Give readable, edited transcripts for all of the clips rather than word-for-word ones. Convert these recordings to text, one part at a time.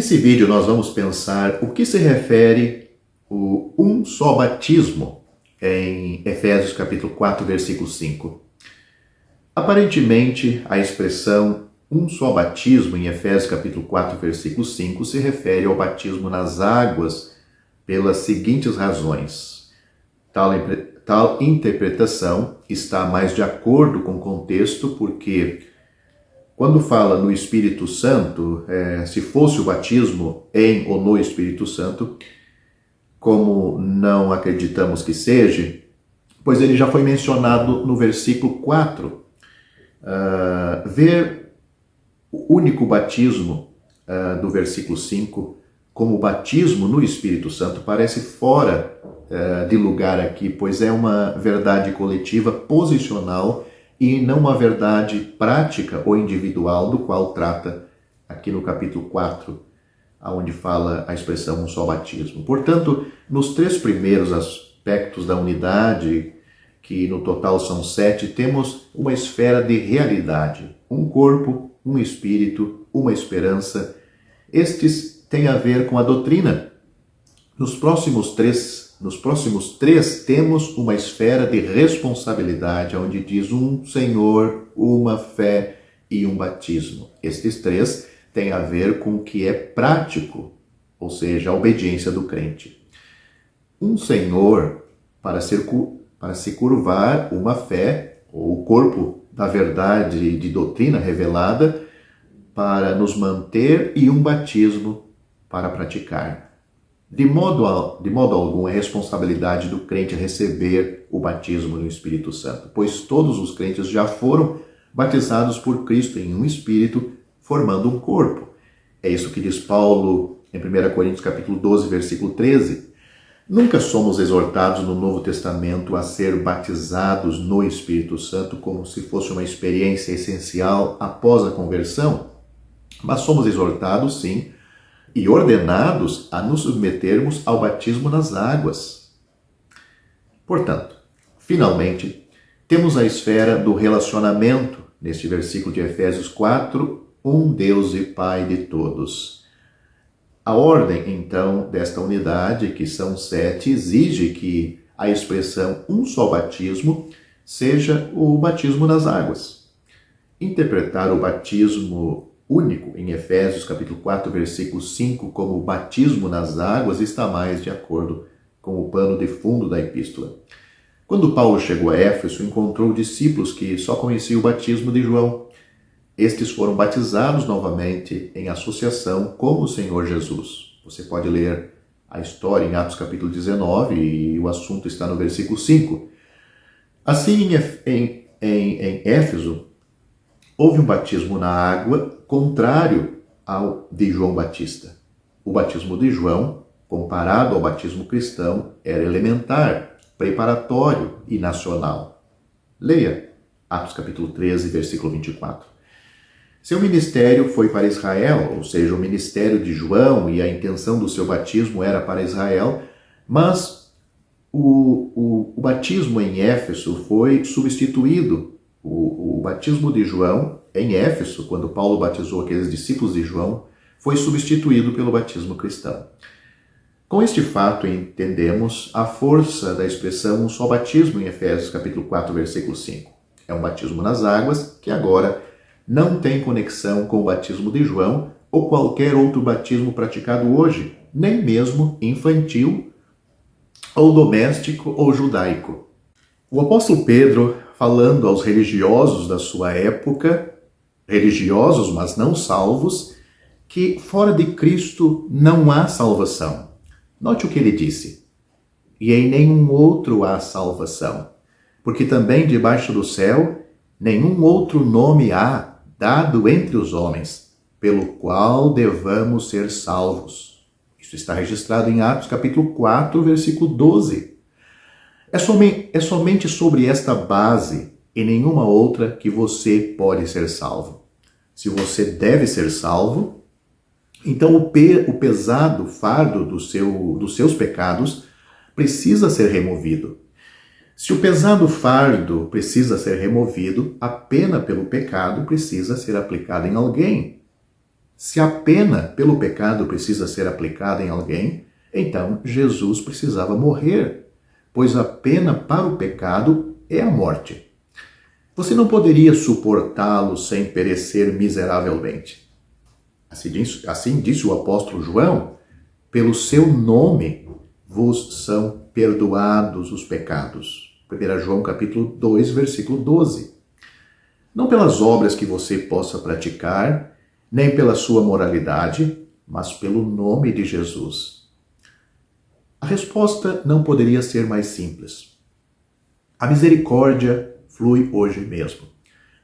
Nesse vídeo nós vamos pensar o que se refere o um só batismo em Efésios capítulo 4, versículo 5. Aparentemente, a expressão um só batismo em Efésios capítulo 4, versículo 5 se refere ao batismo nas águas pelas seguintes razões. Tal interpretação está mais de acordo com o contexto, porque quando fala no Espírito Santo, se fosse o batismo em ou no Espírito Santo, como não acreditamos que seja, pois ele já foi mencionado no versículo 4. Ver o único batismo do versículo 5 como batismo no Espírito Santo parece fora de lugar aqui, pois é uma verdade coletiva posicional e não uma verdade prática ou individual, do qual trata aqui no capítulo 4, onde fala a expressão um só batismo. Portanto, nos três primeiros aspectos da unidade, que no total são 7, temos uma esfera de realidade, um corpo, um espírito, uma esperança. Estes têm a ver com a doutrina. Nos próximos três temos uma esfera de responsabilidade, onde diz um Senhor, uma fé e um batismo. Estes três têm a ver com o que é prático, ou seja, a obediência do crente. Um Senhor para se curvar, uma fé, ou o corpo da verdade de doutrina revelada, para nos manter, e um batismo para praticar. De modo algum é responsabilidade do crente receber o batismo no Espírito Santo, pois todos os crentes já foram batizados por Cristo em um Espírito, formando um corpo. É isso que diz Paulo em 1 Coríntios capítulo 12, versículo 13. Nunca somos exortados no Novo Testamento a ser batizados no Espírito Santo como se fosse uma experiência essencial após a conversão, mas somos exortados, sim, e ordenados a nos submetermos ao batismo nas águas. Portanto, finalmente, temos a esfera do relacionamento, neste versículo de Efésios 4, um Deus e Pai de todos. A ordem, então, desta unidade, que são 7, exige que a expressão um só batismo seja o batismo nas águas. Interpretar o batismo único em Efésios capítulo 4, versículo 5 como batismo nas águas está mais de acordo com o pano de fundo da epístola. Quando Paulo chegou a Éfeso, encontrou discípulos que só conheciam o batismo de João. Estes foram batizados novamente em associação com o Senhor Jesus. Você pode ler a história em Atos capítulo 19 e o assunto está no versículo 5. Assim, em Éfeso, houve um batismo na água contrário ao de João Batista. O batismo de João, comparado ao batismo cristão, era elementar, preparatório e nacional. Leia Atos capítulo 13, versículo 24. Seu ministério foi para Israel, ou seja, o ministério de João e a intenção do seu batismo era para Israel, mas o batismo em Éfeso foi substituído. O batismo de João em Éfeso, quando Paulo batizou aqueles discípulos de João, foi substituído pelo batismo cristão. Com este fato entendemos a força da expressão um só batismo em Efésios capítulo 4, versículo 5. É um batismo nas águas que agora não tem conexão com o batismo de João ou qualquer outro batismo praticado hoje, nem mesmo infantil, ou doméstico ou judaico. O apóstolo Pedro, falando aos religiosos da sua época, religiosos, mas não salvos, que fora de Cristo não há salvação. Note o que ele disse. E em nenhum outro há salvação, porque também debaixo do céu nenhum outro nome há dado entre os homens, pelo qual devamos ser salvos. Isso está registrado em Atos capítulo 4, versículo 12. É somente sobre esta base e nenhuma outra que você pode ser salvo. Se você deve ser salvo, então o pesado fardo dos seus pecados precisa ser removido. Se o pesado fardo precisa ser removido, a pena pelo pecado precisa ser aplicada em alguém. Se a pena pelo pecado precisa ser aplicada em alguém, então Jesus precisava morrer, pois a pena para o pecado é a morte. Você não poderia suportá-lo sem perecer miseravelmente. Assim disse o apóstolo João: pelo seu nome vos são perdoados os pecados. 1 João capítulo 2, versículo 12. Não pelas obras que você possa praticar, nem pela sua moralidade, mas pelo nome de Jesus. A resposta não poderia ser mais simples. A misericórdia flui hoje mesmo.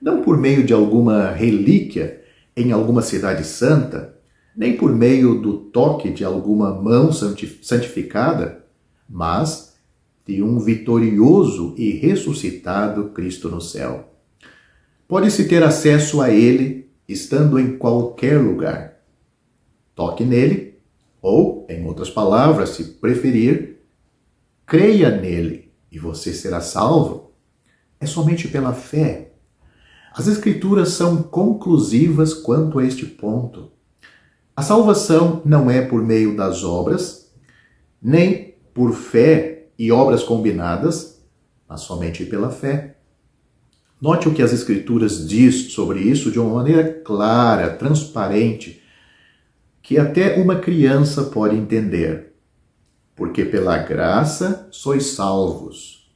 Não por meio de alguma relíquia em alguma cidade santa, nem por meio do toque de alguma mão santificada, mas de um vitorioso e ressuscitado Cristo no céu. Pode-se ter acesso a Ele estando em qualquer lugar. Toque nele, ou, em outras palavras, se preferir, creia nele e você será salvo. É somente pela fé. As Escrituras são conclusivas quanto a este ponto. A salvação não é por meio das obras, nem por fé e obras combinadas, mas somente pela fé. Note o que as Escrituras diz sobre isso de uma maneira clara, transparente, que até uma criança pode entender. Porque pela graça sois salvos.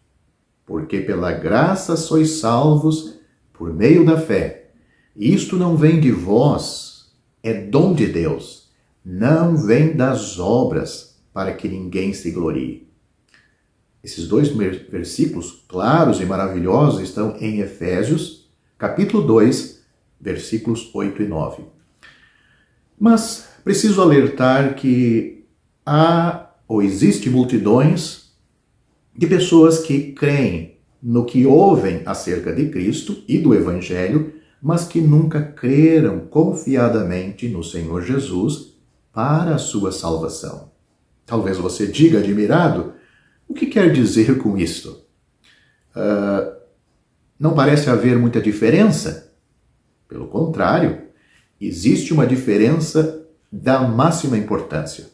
Porque pela graça sois salvos por meio da fé. Isto não vem de vós, é dom de Deus. Não vem das obras, para que ninguém se glorie. Esses dois versículos claros e maravilhosos estão em Efésios, capítulo 2, versículos 8 e 9. Mas preciso alertar que há ou existe multidões de pessoas que creem no que ouvem acerca de Cristo e do Evangelho, mas que nunca creram confiadamente no Senhor Jesus para a sua salvação. Talvez você diga admirado: o que quer dizer com isto? Não parece haver muita diferença? Pelo contrário, existe uma diferença da máxima importância.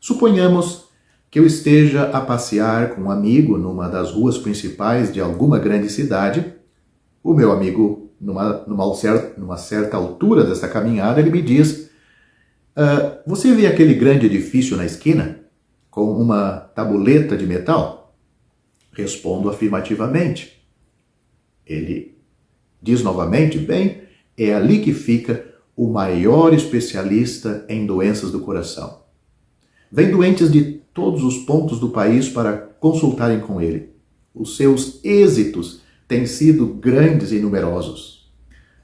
Suponhamos que eu esteja a passear com um amigo numa das ruas principais de alguma grande cidade. O meu amigo, numa certa altura dessa caminhada, ele me diz: você vê aquele grande edifício na esquina, com uma tabuleta de metal? Respondo afirmativamente. Ele diz novamente: bem, é ali que fica o maior especialista em doenças do coração. Vem doentes de todos os pontos do país para consultarem com ele. Os seus êxitos têm sido grandes e numerosos.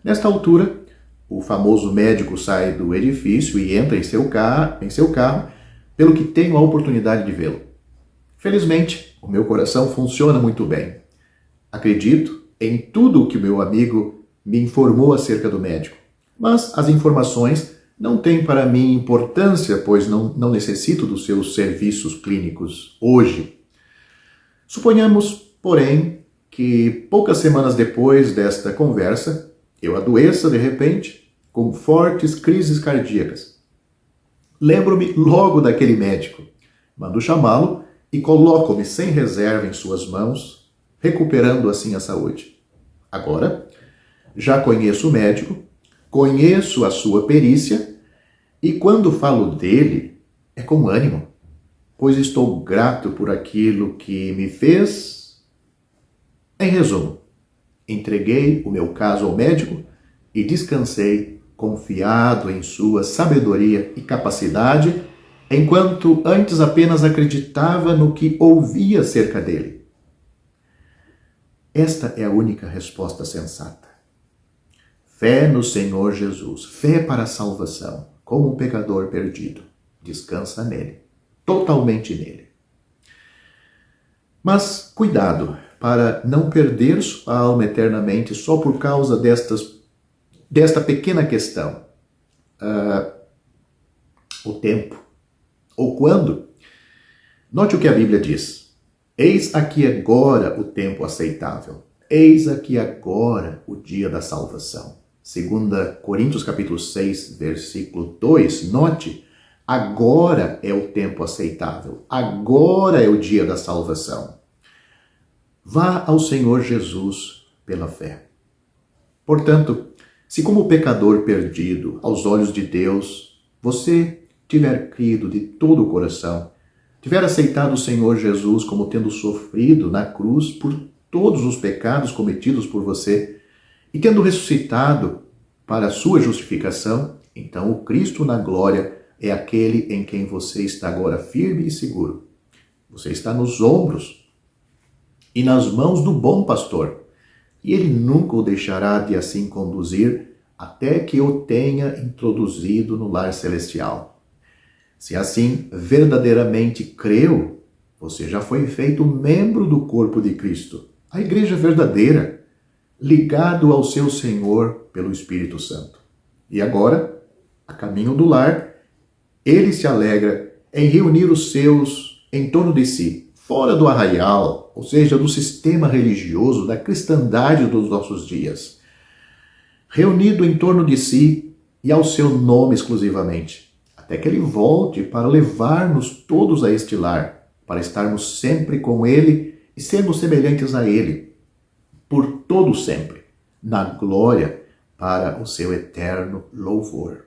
Nesta altura, o famoso médico sai do edifício e entra em seu carro, pelo que tenho a oportunidade de vê-lo. Felizmente, o meu coração funciona muito bem. Acredito em tudo o que o meu amigo me informou acerca do médico, mas as informações não têm para mim importância, pois não necessito dos seus serviços clínicos hoje. Suponhamos, porém, que poucas semanas depois desta conversa, eu adoeça de repente com fortes crises cardíacas. Lembro-me logo daquele médico. Mando chamá-lo e coloco-me sem reserva em suas mãos, recuperando assim a saúde. Agora, já conheço o médico, conheço a sua perícia e quando falo dele, é com ânimo, pois estou grato por aquilo que me fez. Em resumo, entreguei o meu caso ao médico e descansei confiado em sua sabedoria e capacidade, enquanto antes apenas acreditava no que ouvia acerca dele. Esta é a única resposta sensata. Fé no Senhor Jesus, fé para a salvação, como um pecador perdido. Descansa nele, totalmente nele. Mas cuidado para não perder sua alma eternamente só por causa desta pequena questão. O tempo. Ou quando? Note o que a Bíblia diz. Eis aqui agora o tempo aceitável. Eis aqui agora o dia da salvação. 2 Coríntios capítulo 6, versículo 2, note, agora é o tempo aceitável, agora é o dia da salvação. Vá ao Senhor Jesus pela fé. Portanto, se como pecador perdido aos olhos de Deus, você tiver crido de todo o coração, tiver aceitado o Senhor Jesus como tendo sofrido na cruz por todos os pecados cometidos por você e tendo ressuscitado para a sua justificação, então o Cristo na glória é aquele em quem você está agora firme e seguro. Você está nos ombros e nas mãos do bom pastor, e ele nunca o deixará de assim conduzir até que o tenha introduzido no lar celestial. Se assim verdadeiramente creu, você já foi feito membro do corpo de Cristo, a igreja verdadeira, ligado ao seu Senhor pelo Espírito Santo. E agora, a caminho do lar, ele se alegra em reunir os seus em torno de si, fora do arraial, ou seja, do sistema religioso, da cristandade dos nossos dias. Reunido em torno de si e ao seu nome exclusivamente, até que ele volte para levar-nos todos a este lar, para estarmos sempre com ele e sermos semelhantes a ele, por todo sempre, na glória, para o seu eterno louvor.